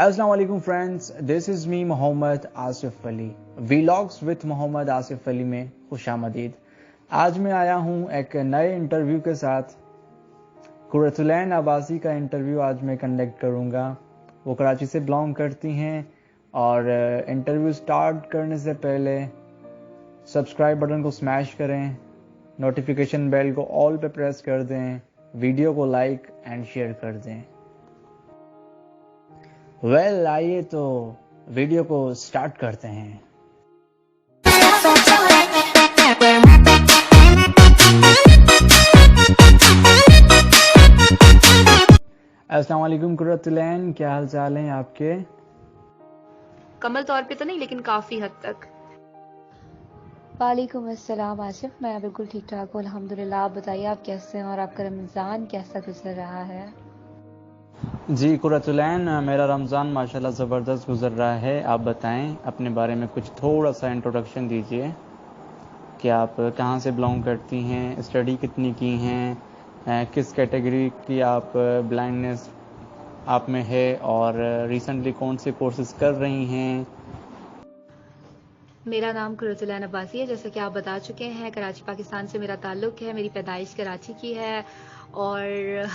अस्सलाम वालेकुम friends, this is me Mohammad Asif Ali. Vlogs with Mohammad Asif Ali में खुशामदीद। आज मैं आया हूँ एक नए इंटरव्यू के साथ। कुरतुलैन अब्बासी का इंटरव्यू आज मैं कंडक्ट करूँगा। वो कराची से बिलोंग करती हैं और इंटरव्यू स्टार्ट करने से पहले सब्सक्राइब बटन को स्मैश करें, नोटिफिकेशन बेल को ऑल पे प्रेस कर दें, वीडियो को लाइक एंड शेयर कर दें। आइए तो वीडियो को स्टार्ट करते हैं। अस्सलाम वालेकुम कुरतुलैन, क्या हाल चाल हैं आपके? कमल तौर पे तो नहीं, लेकिन काफी हद तक। वालेकुम अस्सलाम आसिफ, मैं बिल्कुल ठीक ठाक हूँ अल्हम्दुलिल्लाह। आप बताइए आप कैसे हैं और आपका रमज़ान कैसा गुजर रहा है? जी कुरतुलैन, मेरा रमज़ान माशाल्लाह ज़बरदस्त गुजर रहा है। आप बताएं अपने बारे में कुछ थोड़ा सा इंट्रोडक्शन दीजिए कि आप कहाँ से बिलोंग करती हैं, स्टडी कितनी की हैं, किस कैटेगरी की आप ब्लाइंडनेस आप में है और रिसेंटली कौन से कोर्सेज कर रही हैं। मेरा नाम कुरतुलैन अब्बासी है, जैसा कि आप बता चुके हैं। कराची पाकिस्तान से मेरा ताल्लुक है। मेरी पैदाइश कराची की है और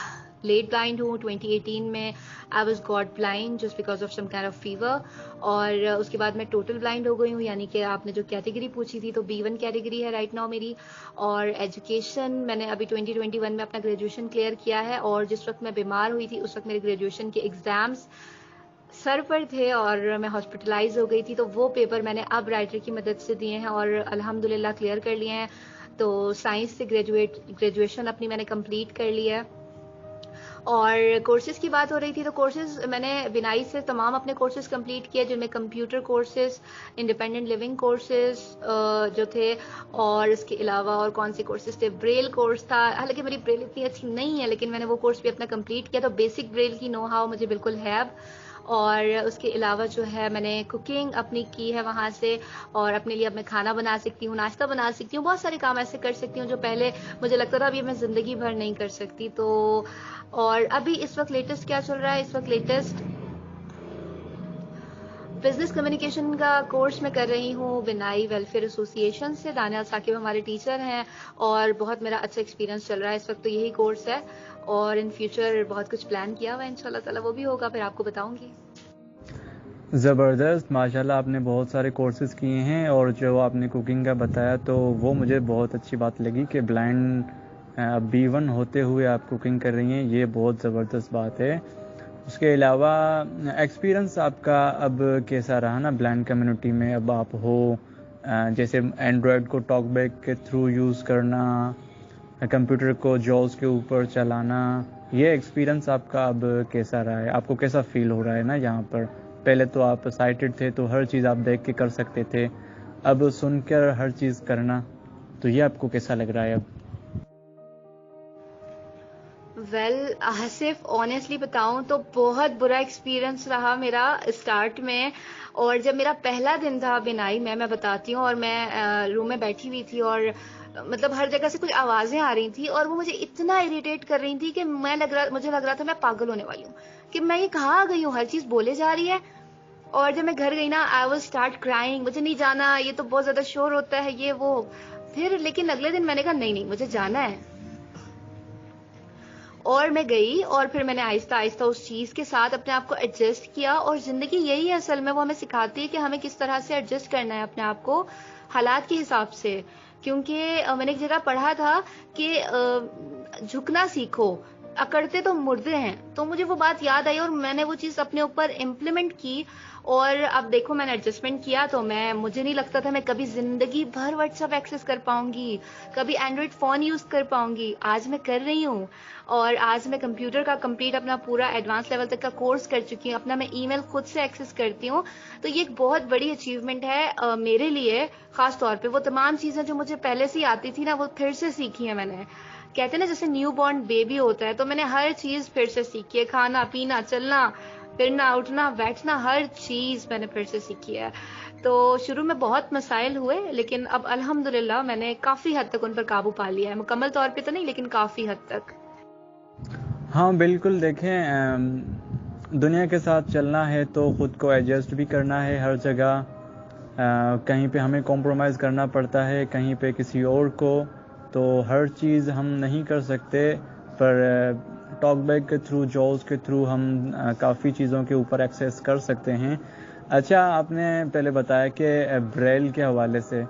लेट ब्लाइंड हूँ। 2018 में I was got blind just because of some kind of fever, और उसके बाद मैं टोटल ब्लाइंड हो गई हूँ। यानी कि आपने जो कैटेगरी पूछी थी तो B1 कैटेगरी है राइट नाउ मेरी। और एजुकेशन मैंने अभी 2021 में अपना ग्रेजुएशन क्लियर किया है, और जिस वक्त मैं बीमार हुई थी उस वक्त मेरे ग्रेजुएशन के एग्जाम्स सर पर थे और मैं हॉस्पिटलाइज हो गई थी। तो वो पेपर मैंने अब राइटर की मदद से दिए हैं और अल्हम्दुलिल्लाह क्लियर कर लिए हैं। तो साइंस से ग्रेजुएशन अपनी मैंने कंप्लीट कर लिया है। और कोर्सेज की बात हो रही थी, तो कोर्सेज मैंने बिनाई से तमाम अपने कोर्सेज कंप्लीट किए, जिनमें computer courses, independent living courses जो थे, और इसके अलावा और कौन से कोर्सेज थे, ब्रेल कोर्स था। हालांकि मेरी ब्रेल इतनी अच्छी नहीं है, लेकिन मैंने वो कोर्स भी अपना कंप्लीट किया। तो बेसिक ब्रेल की नो हाउ मुझे बिल्कुल है अब। और उसके अलावा जो है मैंने कुकिंग अपनी की है वहाँ से, और अपने लिए अब मैं खाना बना सकती हूँ, नाश्ता बना सकती हूँ, बहुत सारे काम ऐसे कर सकती हूँ जो पहले मुझे लगता था अभी मैं ज़िंदगी भर नहीं कर सकती। तो और अभी इस वक्त लेटेस्ट क्या चल रहा है, इस वक्त लेटेस्ट बिजनेस कम्युनिकेशन का कोर्स मैं कर रही हूँ बिनाई वेलफेयर एसोसिएशन से। दानियाल साकिब हमारे टीचर हैं और बहुत मेरा अच्छा एक्सपीरियंस चल रहा है इस वक्त। तो यही कोर्स है और इन फ्यूचर बहुत कुछ प्लान किया हुआ है, इंशाल्लाह ताला वो भी होगा, फिर आपको बताऊंगी। ज़बरदस्त, माशाल्लाह आपने बहुत सारे कोर्सेज़ किए हैं और जो आपने कुकिंग का बताया तो वो मुझे बहुत अच्छी बात लगी कि ब्लाइंड B1 होते हुए आप कुकिंग कर रही हैं, ये बहुत ज़बरदस्त बात है। उसके अलावा एक्सपीरियंस आपका अब कैसा रहा ना ब्लाइंड कम्युनिटी में? अब आप हो जैसे एंड्रॉयड को टॉकबैक के थ्रू यूज़ करना, कंप्यूटर को जॉस के ऊपर चलाना, ये एक्सपीरियंस आपका अब कैसा रहा है? आपको कैसा फील हो रहा है ना यहाँ पर? पहले तो आप साइटेड थे तो हर चीज़ आप देख के कर सकते थे, अब सुनकर हर चीज़ करना, तो ये आपको कैसा लग रहा है अब? आसिफ ऑनेस्टली बताऊं तो बहुत बुरा एक्सपीरियंस रहा मेरा स्टार्ट में। और जब मेरा पहला दिन था बिनाई में, मैं बताती हूँ, और मैं रूम में बैठी हुई थी और मतलब हर जगह से कुछ आवाजें आ रही थी और वो मुझे इतना इरिटेट कर रही थी कि मुझे लग रहा था मैं पागल होने वाली हूँ कि मैं ये कहाँ आ गई हूँ, हर चीज बोले जा रही है। और जब मैं घर गई ना, आई वाज स्टार्ट क्राइंग, मुझे नहीं जाना, ये तो बहुत ज्यादा शोर होता है, ये वो। फिर लेकिन अगले दिन मैंने कहा नहीं नहीं, मुझे जाना है। और मैं गई और फिर मैंने आहिस्ता आहिस्ता उस चीज के साथ अपने आप को एडजस्ट किया। और जिंदगी यही है असल में, वो हमें सिखाती है कि हमें किस तरह से एडजस्ट करना है अपने आप को हालात के हिसाब से। क्योंकि मैंने एक जगह पढ़ा था कि झुकना सीखो, अकड़ते तो मुर्दे हैं। तो मुझे वो बात याद आई और मैंने वो चीज अपने ऊपर इम्प्लीमेंट की। और अब देखो मैंने एडजस्टमेंट किया, तो मुझे नहीं लगता था मैं कभी जिंदगी भर व्हाट्सएप एक्सेस कर पाऊंगी, कभी एंड्रॉइड फोन यूज कर पाऊंगी। आज मैं कर रही हूँ और आज मैं कंप्यूटर का कंप्लीट अपना पूरा एडवांस लेवल तक का कोर्स कर चुकी हूँ, अपना मैं ईमेल खुद से एक्सेस करती हूँ। तो ये एक बहुत बड़ी अचीवमेंट है मेरे लिए खास तौर पे। वो तमाम चीजें जो मुझे पहले से ही आती थी ना, वो फिर से सीखी है मैंने। कहते हैं ना जैसे न्यू बॉर्न बेबी होता है, तो मैंने हर चीज फिर से सीखी है। खाना पीना, चलना फिरना, उठना बैठना, हर चीज मैंने फिर से सीखी है। तो शुरू में बहुत मसाइल हुए, लेकिन अब अल्हम्दुलिल्लाह मैंने काफी हद तक उन पर काबू पा लिया है। मुकम्मल तौर पे तो नहीं, लेकिन काफी हद तक। हाँ बिल्कुल, देखें दुनिया के साथ चलना है तो ख़ुद को एडजस्ट भी करना है हर जगह। कहीं पे हमें कॉम्प्रोमाइज़ करना पड़ता है, कहीं पे किसी और को, तो हर चीज़ हम नहीं कर सकते, पर टॉकबैक के थ्रू, जॉल्स के थ्रू हम काफ़ी चीज़ों के ऊपर एक्सेस कर सकते हैं। अच्छा, आपने पहले बताया कि ब्रेल के हवाले से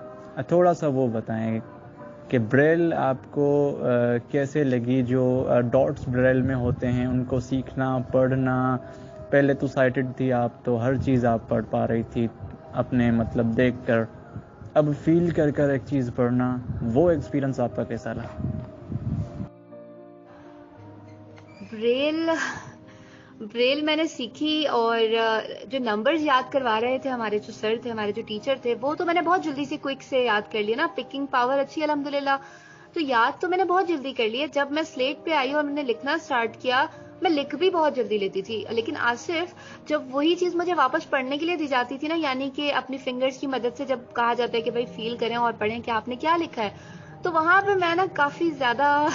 थोड़ा सा वो बताएं कि ब्रेल आपको कैसे लगी, जो डॉट्स ब्रेल में होते हैं उनको सीखना, पढ़ना। पहले तो साइटेड थी आप, तो हर चीज़ आप पढ़ पा रही थी अपने मतलब देख कर, अब फील कर कर एक चीज़ पढ़ना, वो एक्सपीरियंस आपका कैसा रहा? ब्रेल ब्रेल मैंने सीखी, और जो नंबर्स याद करवा रहे थे हमारे जो सर थे, हमारे जो टीचर थे, वो तो मैंने बहुत जल्दी से क्विक से याद कर लिया ना। पिकिंग पावर अच्छी है अल्हम्दुलिल्लाह, तो याद तो मैंने बहुत जल्दी कर लिया। जब मैं स्लेट पे आई और मैंने लिखना स्टार्ट किया, मैं लिख भी बहुत जल्दी लेती थी। लेकिन आसिफ, जब वही चीज मुझे वापस पढ़ने के लिए दी जाती थी ना, यानी कि अपनी फिंगर्स की मदद से जब कहा जाता है कि भाई फील करें और पढ़ें कि आपने क्या लिखा है, तो वहां पे मैं ना काफी ज्यादा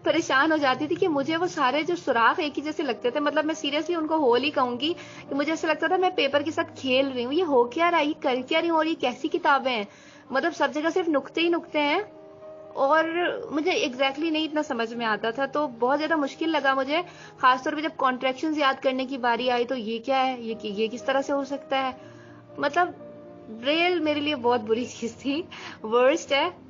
परेशान हो जाती थी कि मुझे वो सारे जो सुराख एक ही जैसे लगते थे। मतलब मैं सीरियसली उनको होल ही कहूंगी कि मुझे ऐसा लगता था मैं पेपर के साथ खेल रही हूँ। ये हो क्या रहा है, ये कर क्या रही हूँ, और ये कैसी किताबें हैं। मतलब सब जगह सिर्फ नुक्ते ही नुक्ते हैं, और मुझे एग्जैक्टली नहीं इतना समझ में आता था, तो बहुत ज्यादा मुश्किल लगा मुझे। खासतौर पे जब कॉन्ट्रैक्शंस याद करने की बारी आई, तो ये क्या है, ये किस तरह से हो सकता है। मतलब ब्रेल मेरे लिए बहुत बुरी चीज थी, वर्स्ट है।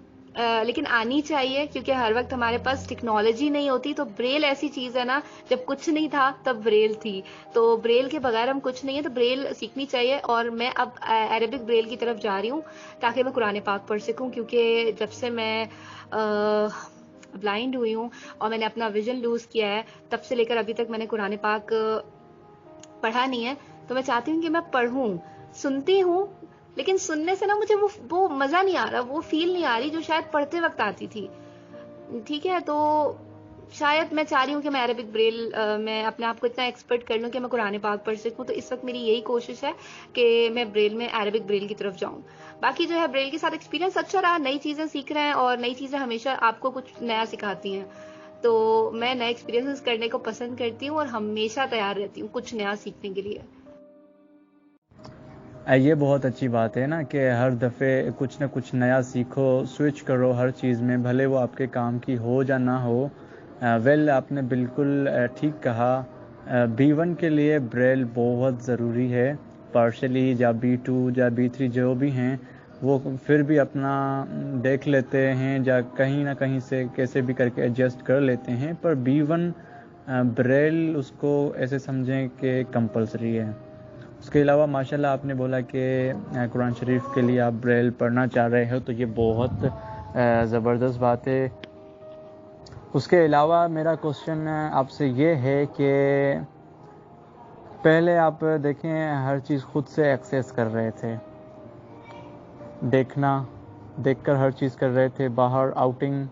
लेकिन आनी चाहिए, क्योंकि हर वक्त हमारे पास टेक्नोलॉजी नहीं होती। तो ब्रेल ऐसी चीज है ना, जब कुछ नहीं था तब ब्रेल थी, तो ब्रेल के बगैर हम कुछ नहीं है, तो ब्रेल सीखनी चाहिए। और मैं अब अरेबिक ब्रेल की तरफ जा रही हूँ ताकि मैं कुरान पाक पढ़ सकूं, क्योंकि जब से मैं ब्लाइंड हुई हूँ और मैंने अपना विजन लूज किया है, तब से लेकर अभी तक मैंने कुरान पाक पढ़ा नहीं है। तो मैं चाहती हूँ कि मैं पढ़ूं। सुनती हूँ, लेकिन सुनने से ना मुझे वो मजा नहीं आ रहा, वो फील नहीं आ रही जो शायद पढ़ते वक्त आती थी। ठीक है, तो शायद मैं चाह रही हूँ कि मैं अरबिक ब्रेल मैं अपने आप को इतना एक्सपर्ट कर लूँ कि मैं कुरान पाक पढ़ सकूँ। तो इस वक्त मेरी यही कोशिश है कि मैं ब्रेल में अरबिक ब्रेल की तरफ जाऊँ। बाकी जो है, ब्रेल के साथ एक्सपीरियंस अच्छा रहा, नई चीजें सीख रहे हैं, और नई चीजें हमेशा आपको कुछ नया सिखाती हैं। तो मैं नए एक्सपीरियंसेस करने को पसंद करती हूँ और हमेशा तैयार रहती हूँ कुछ नया सीखने के लिए। ये बहुत अच्छी बात है ना कि हर दफ़े कुछ ना कुछ नया सीखो, स्विच करो हर चीज़ में, भले वो आपके काम की हो या ना हो। वेल, आपने बिल्कुल ठीक कहा। B1 के लिए ब्रेल बहुत ज़रूरी है। पार्शली या B2 या B3 जो भी हैं, वो फिर भी अपना देख लेते हैं या कहीं ना कहीं से कैसे भी करके एडजस्ट कर लेते हैं, पर B1 ब्रेल उसको ऐसे समझें कि कंपलसरी है। उसके अलावा माशाल्लाह आपने बोला कि कुरान शरीफ के लिए आप ब्रेल पढ़ना चाह रहे हो, तो ये बहुत ज़बरदस्त बात है। उसके अलावा मेरा क्वेश्चन आपसे ये है कि पहले आप देखें हर चीज़ खुद से एक्सेस कर रहे थे, देखकर हर चीज़ कर रहे थे, बाहर आउटिंग।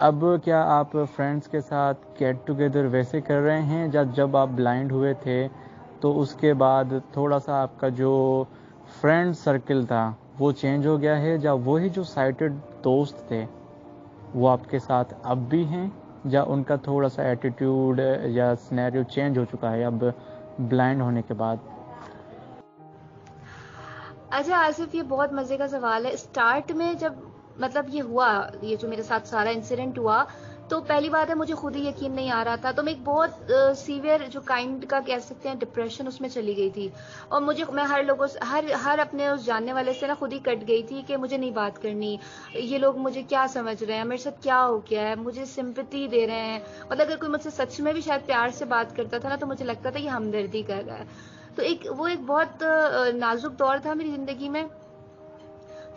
अब क्या आप फ्रेंड्स के साथ गेट टुगेदर वैसे कर रहे हैं जब आप ब्लाइंड हुए थे, तो उसके बाद थोड़ा सा आपका जो फ्रेंड सर्कल था वो चेंज हो गया है, या वही जो साइटेड दोस्त थे वो आपके साथ अब भी हैं, या उनका थोड़ा सा एटीट्यूड या सिनेरियो चेंज हो चुका है अब ब्लाइंड होने के बाद? अच्छा आसिफ, ये बहुत मजे का सवाल है। स्टार्ट में जब मतलब ये हुआ, ये जो मेरे साथ सारा इंसिडेंट हुआ, तो पहली बात है मुझे खुद ही यकीन नहीं आ रहा था। तो मैं एक बहुत सीवियर जो काइंड का कह सकते हैं डिप्रेशन, उसमें चली गई थी। और मैं हर लोगों से, हर अपने उस जानने वाले से ना खुद ही कट गई थी कि मुझे नहीं बात करनी, ये लोग मुझे क्या समझ रहे हैं, मेरे साथ क्या हो गया है, मुझे सिंपैथी दे रहे हैं। मतलब अगर कोई मुझसे सच में भी शायद प्यार से बात करता था ना, तो मुझे लगता था ये हमदर्दी कर रहा है। तो एक बहुत नाजुक दौर था मेरी जिंदगी में।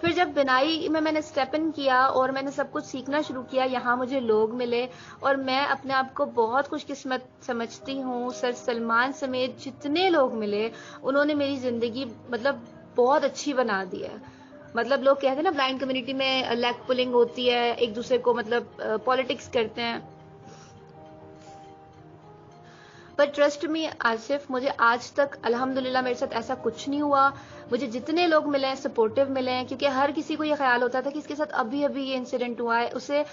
फिर जब बिनाई में मैंने स्टेप इन किया और मैंने सब कुछ सीखना शुरू किया, यहाँ मुझे लोग मिले, और मैं अपने आप को बहुत खुशकिस्मत समझती हूँ। सर सलमान समेत जितने लोग मिले, उन्होंने मेरी जिंदगी मतलब बहुत अच्छी बना दी है। मतलब लोग कहते हैं ना, ब्लाइंड कम्युनिटी में लेग पुलिंग होती है, एक दूसरे को मतलब पॉलिटिक्स करते हैं। बट ट्रस्ट मी आसिफ, मुझे आज तक अल्हम्दुलिल्लाह मेरे साथ ऐसा कुछ नहीं हुआ। मुझे जितने लोग मिले हैं सपोर्टिव मिले हैं, क्योंकि हर किसी को ये ख्याल होता था कि इसके साथ अभी अभी ये इंसिडेंट हुआ है, उसे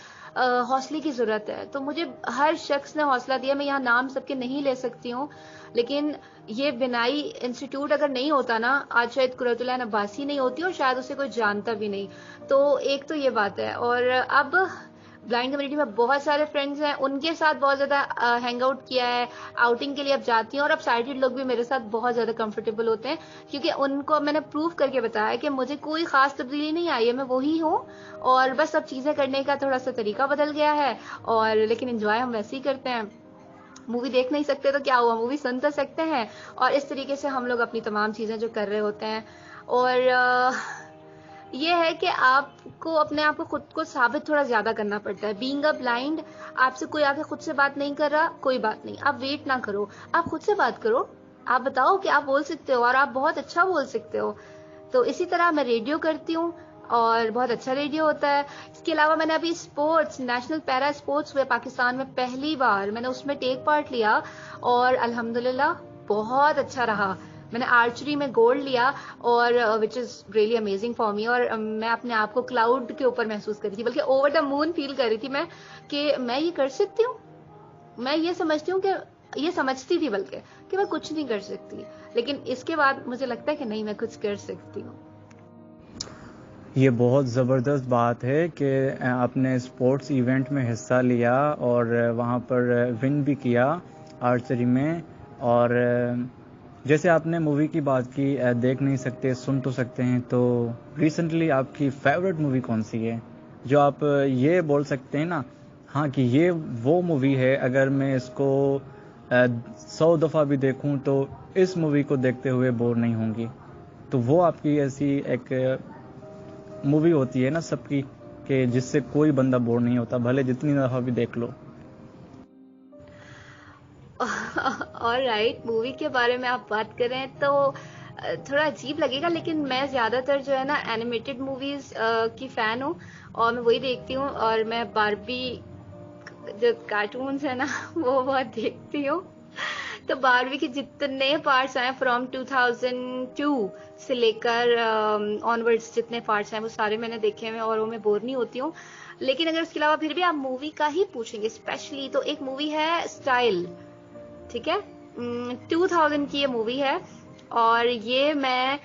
हौसले की ज़रूरत है। तो मुझे हर शख्स ने हौसला दिया। मैं यहाँ नाम सबके नहीं ले सकती हूँ, लेकिन ये बिनाई इंस्टीट्यूट अगर नहीं होता ना, आज शायद कुर्रतुल-ऐन अब्बासी नहीं होती और शायद उसे कोई जानता भी नहीं। तो एक तो ये बात है। और अब ब्लाइंड कम्युनिटी में बहुत सारे फ्रेंड्स हैं, उनके साथ बहुत ज़्यादा हैंग आउट किया है, आउटिंग के लिए अब जाती हूँ। और अब साइटेड लोग भी मेरे साथ बहुत ज़्यादा कंफर्टेबल होते हैं, क्योंकि उनको मैंने प्रूव करके बताया कि मुझे कोई ख़ास तब्दीली नहीं आई है, मैं वही हूँ। और बस अब चीज़ें करने का थोड़ा सा तरीका बदल गया है, और लेकिन एंजॉय हम वैसे ही करते हैं। मूवी देख नहीं सकते तो क्या हुआ, मूवी सुन तो सकते हैं। और इस तरीके से हम लोग अपनी तमाम चीज़ें जो कर रहे होते हैं। और ये है कि आपको अपने आप को खुद को साबित थोड़ा ज्यादा करना पड़ता है। बीइंग अ ब्लाइंड, आपसे कोई आके खुद से बात नहीं कर रहा, कोई बात नहीं, आप वेट ना करो, आप खुद से बात करो। आप बताओ कि आप बोल सकते हो और आप बहुत अच्छा बोल सकते हो। तो इसी तरह मैं रेडियो करती हूँ और बहुत अच्छा रेडियो होता है। इसके अलावा मैंने अभी स्पोर्ट्स, नेशनल पैरा स्पोर्ट्स हुए पाकिस्तान में, पहली बार मैंने उसमें टेक पार्ट लिया और अल्हम्दुलिल्लाह बहुत अच्छा रहा। मैंने आर्चरी में गोल्ड लिया, और which is really amazing for me. और मैं अपने आप को क्लाउड के ऊपर महसूस कर रही थी, बल्कि ओवर द मून फील कर रही थी मैं, कि मैं ये कर सकती हूँ। मैं ये समझती हूँ कि ये समझती थी बल्कि कि मैं कुछ नहीं कर सकती, लेकिन इसके बाद मुझे लगता है कि नहीं, मैं कुछ कर सकती हूँ। ये बहुत ज़बरदस्त बात है कि आपने स्पोर्ट्स इवेंट में हिस्सा लिया और वहाँ पर विन भी किया आर्चरी में। और जैसे आपने मूवी की बात की, देख नहीं सकते सुन तो सकते हैं, तो रिसेंटली आपकी फेवरेट मूवी कौन सी है जो आप ये बोल सकते हैं ना, हाँ कि ये वो मूवी है, अगर मैं इसको 100 दफ़ा भी देखूं तो इस मूवी को देखते हुए बोर नहीं होंगी। तो वो आपकी ऐसी एक मूवी होती है ना सबकी, कि जिससे कोई बंदा बोर नहीं होता, भले जितनी दफ़ा भी देख लो। और राइट, मूवी के बारे में आप बात करें तो थोड़ा अजीब लगेगा, लेकिन मैं ज़्यादातर जो है ना एनिमेटेड मूवीज़ की फ़ैन हूँ, और मैं वही देखती हूँ। और मैं बारबी जो कार्टून्स है ना वो बहुत देखती हूँ। तो बारबी के जितने पार्ट्स आए फ्रॉम 2002 से लेकर ऑनवर्ड्स, जितने पार्ट्स हैं वो सारे मैंने देखे हैं, और वो मैं बोर नहीं होती हूँ। लेकिन अगर उसके अलावा फिर भी आप मूवी का ही पूछेंगे स्पेशली, तो एक मूवी है स्टाइल, ठीक है। 2000 की ये मूवी है, और ये मैं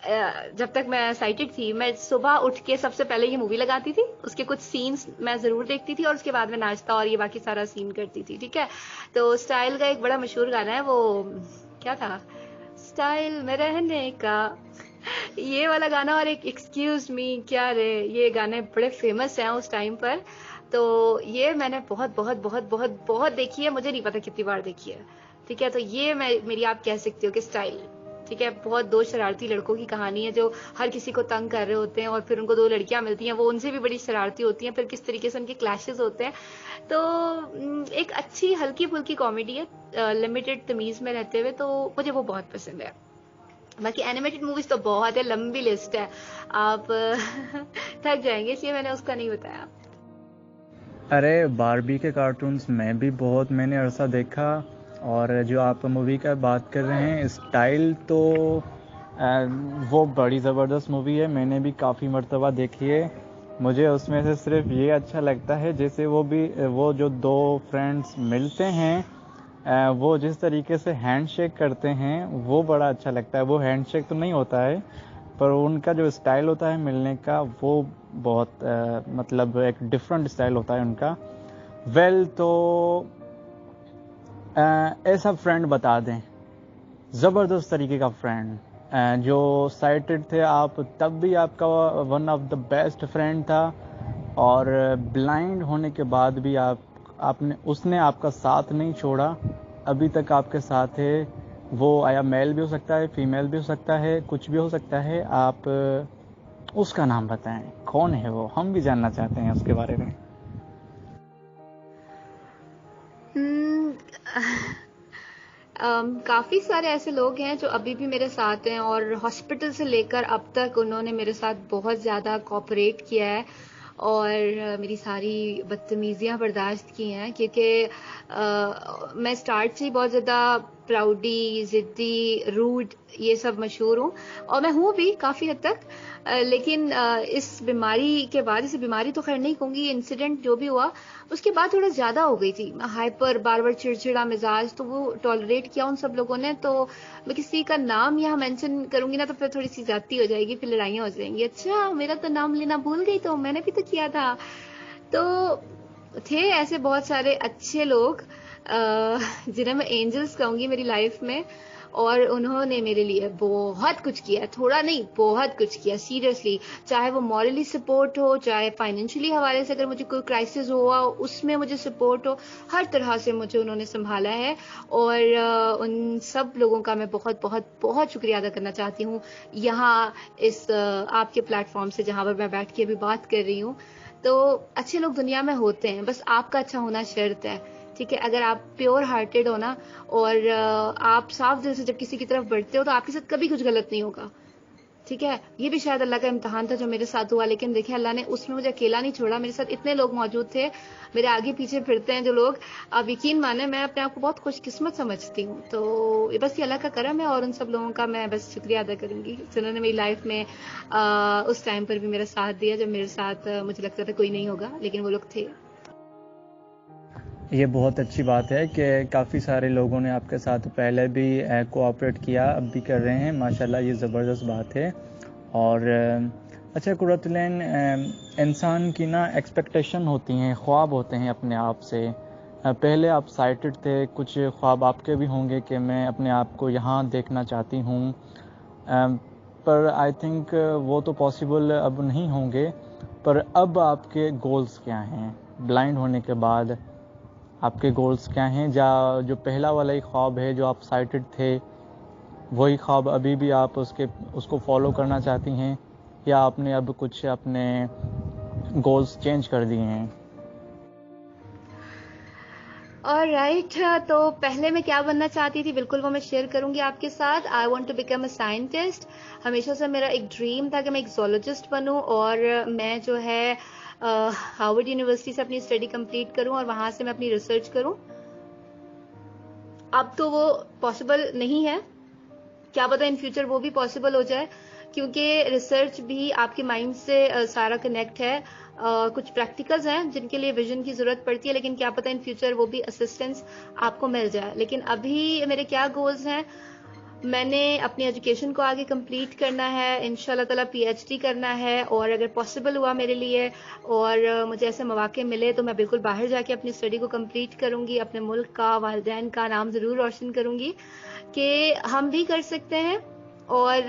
जब तक मैं साइटेड थी, मैं सुबह उठ के सबसे पहले ये मूवी लगाती थी। उसके कुछ सीन्स मैं जरूर देखती थी, और उसके बाद में नाश्ता और ये बाकी सारा सीन करती थी, ठीक है। तो स्टाइल का एक बड़ा मशहूर गाना है, वो क्या था, स्टाइल में रहने का, ये वाला गाना, और एक एक्सक्यूज मी क्या रे, ये गाने बड़े फेमस हैं उस टाइम पर। तो ये मैंने बहुत बहुत बहुत बहुत बहुत देखी है, मुझे नहीं पता कितनी बार देखी है, ठीक है। तो ये मेरी आप कह सकते हो कि स्टाइल, ठीक है। बहुत दो शरारती लड़कों की कहानी है जो हर किसी को तंग कर रहे होते हैं, और फिर उनको दो लड़कियां मिलती हैं, वो उनसे भी बड़ी शरारती होती हैं, फिर किस तरीके से उनके क्लैशेस होते हैं। तो एक अच्छी हल्की फुल्की कॉमेडी है, लिमिटेड तमीज में रहते हुए, तो मुझे वो बहुत पसंद है। बाकी एनिमेटेड मूवीज तो बहुत है, लंबी लिस्ट है, आप थक जाएंगे, इसलिए मैंने उसका नहीं बताया। अरे बारबी के कार्टून्स मैं भी बहुत, मैंने अरसा देखा। और जो आप मूवी का बात कर रहे हैं स्टाइल, तो वो बड़ी ज़बरदस्त मूवी है, मैंने भी काफ़ी मर्तबा देखी है। मुझे उसमें से सिर्फ ये अच्छा लगता है जैसे वो जो दो फ्रेंड्स मिलते हैं, वो जिस तरीके से हैंडशेक करते हैं वो बड़ा अच्छा लगता है। वो हैंडशेक तो नहीं होता है, पर उनका जो स्टाइल होता है मिलने का, वो बहुत मतलब एक डिफरेंट स्टाइल होता है उनका। तो ऐसा फ्रेंड बता दें, ज़बरदस्त तरीके का फ्रेंड, जो साइटेड थे आप तब भी आपका one of the best friend था, और ब्लाइंड होने के बाद भी उसने आपका साथ नहीं छोड़ा, अभी तक आपके साथ है। वो आया मेल भी हो सकता है, फीमेल भी हो सकता है, कुछ भी हो सकता है। आप उसका नाम बताएं, कौन है वो, हम भी जानना चाहते हैं उसके बारे में। काफ़ी सारे ऐसे लोग हैं जो अभी भी मेरे साथ हैं, और हॉस्पिटल से लेकर अब तक उन्होंने मेरे साथ बहुत ज़्यादा कोऑपरेट किया है। और मेरी सारी बदतमीजियां बर्दाश्त की हैं, क्योंकि मैं स्टार्ट से ही बहुत ज़्यादा प्राउडी, ज़िद्दी, रूड ये सब मशहूर हूँ, और मैं हूँ भी काफ़ी हद तक। लेकिन इस बीमारी के बाद, इसे बीमारी तो खैर नहीं कहूँगी, ये इंसिडेंट जो भी हुआ उसके बाद थोड़ा ज़्यादा हो गई थी। हाइपर, बार-बार चिड़चिड़ा मिज़ाज, तो वो टॉलरेट किया उन सब लोगों ने। तो मैं किसी का नाम यहाँ मेंशन करूँगी ना तो फिर थोड़ी-सी ज़्यादती हो जाएगी, फिर लड़ाइयाँ हो जाएँगी। अच्छा, मेरा तो नाम लेना भूल गई, तो मैंने भी तो किया था। तो थे ऐसे बहुत सारे अच्छे लोग जिन्हें मैं एंजल्स कहूँगी मेरी लाइफ में, और उन्होंने मेरे लिए बहुत कुछ किया, थोड़ा नहीं बहुत कुछ किया सीरियसली। चाहे वो मॉरली सपोर्ट हो, चाहे फाइनेंशियली हवाले से अगर मुझे कोई क्राइसिस हुआ उसमें मुझे सपोर्ट हो, हर तरह से मुझे उन्होंने संभाला है। और उन सब लोगों का मैं बहुत बहुत बहुत शुक्रिया अदा करना चाहती हूँ यहाँ इस आपके प्लेटफॉर्म से, जहाँ पर मैं बैठ के अभी बात कर रही हूँ। तो अच्छे लोग दुनिया में होते हैं, बस आपका अच्छा होना शर्त है, ठीक है। अगर आप प्योर हार्टेड हो ना, और आप साफ दिल से जब किसी की तरफ बढ़ते हो तो आपके साथ कभी कुछ गलत नहीं होगा, ठीक है। ये भी शायद अल्लाह का इम्तिहान था जो मेरे साथ हुआ, लेकिन देखिए अल्लाह ने उसमें मुझे अकेला नहीं छोड़ा। मेरे साथ इतने लोग मौजूद थे, मेरे आगे पीछे फिरते हैं जो लोग, आप यकीन माने मैं अपने आप को बहुत खुशकिस्मत समझती हूँ। तो ये बस ये अल्लाह का करम है, और उन सब लोगों का मैं बस शुक्रिया अदा करूंगी जिन्होंने मेरी लाइफ में उस टाइम पर भी मेरा साथ दिया जब मेरे साथ मुझे लगता था कोई नहीं होगा, लेकिन वो लोग थे। ये बहुत अच्छी बात है कि काफ़ी सारे लोगों ने आपके साथ पहले भी कोऑपरेट किया, अब भी कर रहे हैं। माशाल्लाह, ये ज़बरदस्त बात है। और अच्छा कुर्रतुलैन, इंसान की ना एक्सपेक्टेशन होती हैं, ख्वाब होते हैं अपने आप से। पहले आप साइटेड थे, कुछ ख्वाब आपके भी होंगे कि मैं अपने आप को यहाँ देखना चाहती हूँ, पर आई थिंक वो तो पॉसिबल अब नहीं होंगे। पर अब आपके गोल्स क्या हैं ब्लाइंड होने के बाद? आपके गोल्स क्या हैं? जो पहला वाला ही ख्वाब है जो आप साइटेड थे, वही ख्वाब अभी भी आप उसको फॉलो करना चाहती हैं, या आपने अब कुछ अपने गोल्स चेंज कर दिए हैं? ऑलराइट, तो पहले मैं क्या बनना चाहती थी, बिल्कुल वो मैं शेयर करूंगी आपके साथ। I want to become a scientist. हमेशा से मेरा एक ड्रीम था कि मैं एक ज़ूलॉजिस्ट बनूं, और मैं जो है हार्वर्ड यूनिवर्सिटी से अपनी स्टडी कंप्लीट करूं और वहां से मैं अपनी रिसर्च करूं। अब तो वो पॉसिबल नहीं है, क्या पता इन फ्यूचर वो भी पॉसिबल हो जाए, क्योंकि रिसर्च भी आपके माइंड से सारा कनेक्ट है। कुछ प्रैक्टिकल्स हैं जिनके लिए विजन की जरूरत पड़ती है, लेकिन क्या पता इन फ्यूचर वो भी असिस्टेंस आपको मिल जाए। लेकिन अभी मेरे क्या गोल्स हैं, मैंने अपनी एजुकेशन को आगे कंप्लीट करना है, इंशाल्लाह ताला पीएचडी करना है, और अगर पॉसिबल हुआ मेरे लिए और मुझे ऐसे मौके मिले तो मैं बिल्कुल बाहर जाके अपनी स्टडी को कंप्लीट करूंगी, अपने मुल्क का, वालिदैन का नाम ज़रूर रोशन करूंगी कि हम भी कर सकते हैं। और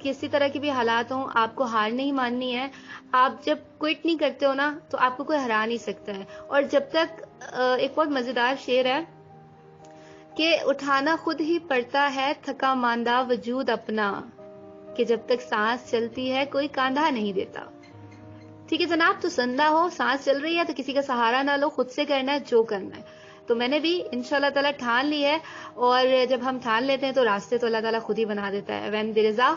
किसी तरह के भी हालात हों, आपको हार नहीं माननी है। आप जब क्विट नहीं करते हो ना तो आपको कोई हरा नहीं सकता है। और जब तक एक बहुत मज़ेदार शेर है कि उठाना खुद ही पड़ता है थका मांदा वजूद अपना, कि जब तक सांस चलती है कोई कांधा नहीं देता। ठीक है जनाब, तो संदा हो, सांस चल रही है तो किसी का सहारा ना लो, खुद से करना है जो करना है। तो मैंने भी इंशाल्लाह ताला ठान ली है, और जब हम ठान लेते हैं तो रास्ते तो अल्लाह ताला खुद ही बना देता है। When there is a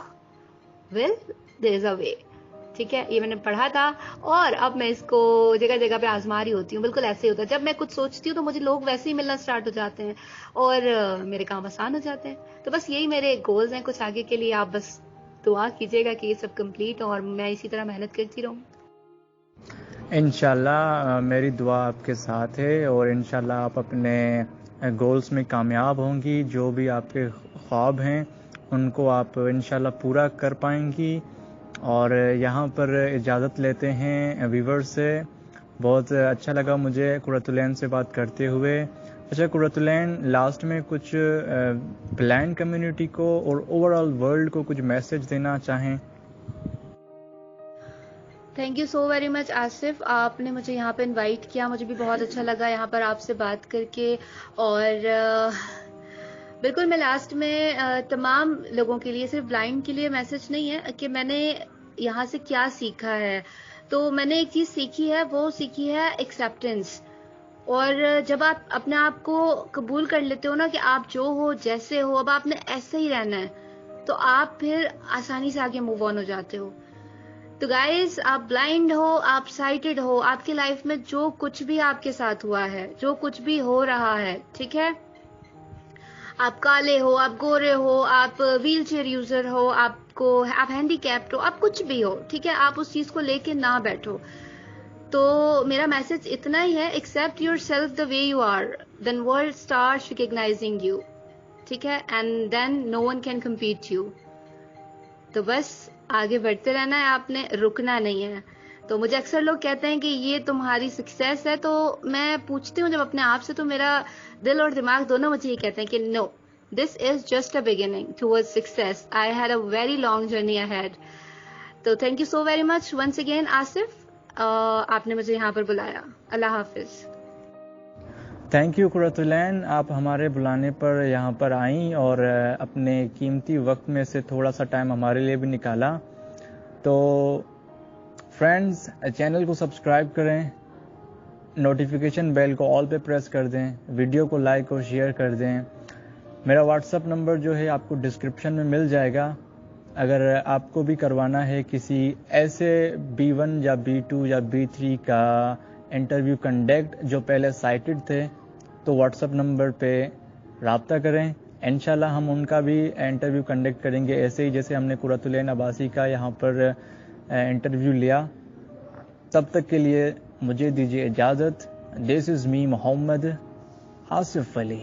will there is a way, ठीक है, ये मैंने पढ़ा था, और अब मैं इसको जगह जगह पे आजमा रही होती हूँ। बिल्कुल ऐसे ही होता है, जब मैं कुछ सोचती हूँ तो मुझे लोग वैसे ही मिलना स्टार्ट हो जाते हैं और मेरे काम आसान हो जाते हैं। तो बस यही मेरे गोल्स हैं कुछ आगे के लिए। आप बस दुआ कीजिएगा कि ये सब कंप्लीट हो और मैं इसी तरह मेहनत करती रहूँ। इंशाल्लाह मेरी दुआ आपके साथ है, और इंशाल्लाह आप अपने गोल्स में कामयाब होंगी। जो भी आपके ख्वाब हैं उनको आप इंशाल्लाह पूरा कर पाएंगी। और यहाँ पर इजाज़त लेते हैं व्यूवर्स से। बहुत अच्छा लगा मुझे कुर्रतुलैन से बात करते हुए। अच्छा कुर्रतुलैन, लास्ट में कुछ ब्लाइंड कम्युनिटी को और ओवरऑल वर्ल्ड को कुछ मैसेज देना चाहें? Thank you so very much Asif, आपने मुझे यहाँ पे इनवाइट किया, मुझे भी बहुत अच्छा लगा यहाँ पर आपसे बात करके। और बिल्कुल मैं लास्ट में तमाम लोगों के लिए, सिर्फ ब्लाइंड के लिए मैसेज नहीं है कि मैंने यहाँ से क्या सीखा है। तो मैंने एक चीज़ सीखी है, वो सीखी है एक्सेप्टेंस। और जब आप अपने आप को कबूल कर लेते हो ना कि आप जो हो जैसे हो, अब आपने ऐसे ही रहना है, तो आप फिर आसानी से आगे मूव ऑन हो जाते हो। तो गाइस, आप ब्लाइंड हो, आप साइटेड हो, आपकी लाइफ में जो कुछ भी आपके साथ हुआ है, जो कुछ भी हो रहा है, ठीक है, आप काले हो, आप गोरे हो, आप व्हील चेयर यूजर हो, आप हैंडीकैप्ड हो, आप कुछ भी हो, ठीक है, आप उस चीज को लेके ना बैठो। तो मेरा मैसेज इतना ही है, accept your self the way you are, then world starts recognising you, ठीक है, and then no one can compete you. तो बस आगे बढ़ते रहना है, आपने रुकना नहीं है। तो मुझे अक्सर लोग कहते हैं कि ये तुम्हारी सक्सेस है, तो मैं पूछती हूँ जब अपने आप से, तो मेरा दिल और दिमाग दोनों मुझे ये कहते हैं कि no, this is just a beginning towards success. I had a very long journey ahead. तो thank you so very much once again Asif, आपने मुझे यहाँ पर बुलाया। अल्लाह हाफिज। थैंक यू कुरतुलैन, आप हमारे बुलाने पर यहाँ पर आईं और अपने कीमती वक्त में से थोड़ा सा टाइम हमारे लिए भी निकाला। तो फ्रेंड्स, चैनल को सब्सक्राइब करें, नोटिफिकेशन बेल को ऑल पे प्रेस कर दें, वीडियो को लाइक और शेयर कर दें। मेरा व्हाट्सअप नंबर जो है आपको डिस्क्रिप्शन में मिल जाएगा। अगर आपको भी करवाना है किसी ऐसे B1 या B2 या B3 का इंटरव्यू कंडक्ट जो पहले साइटेड थे, तो व्हाट्सअप नंबर पे राब्ता करें। इंशाल्लाह हम उनका भी इंटरव्यू कंडक्ट करेंगे, ऐसे ही जैसे हमने कुरतुलैन अब्बासी का यहाँ पर इंटरव्यू लिया। तब तक के लिए मुझे दीजिए इजाज़त। This is me Mohammad Asif Ali.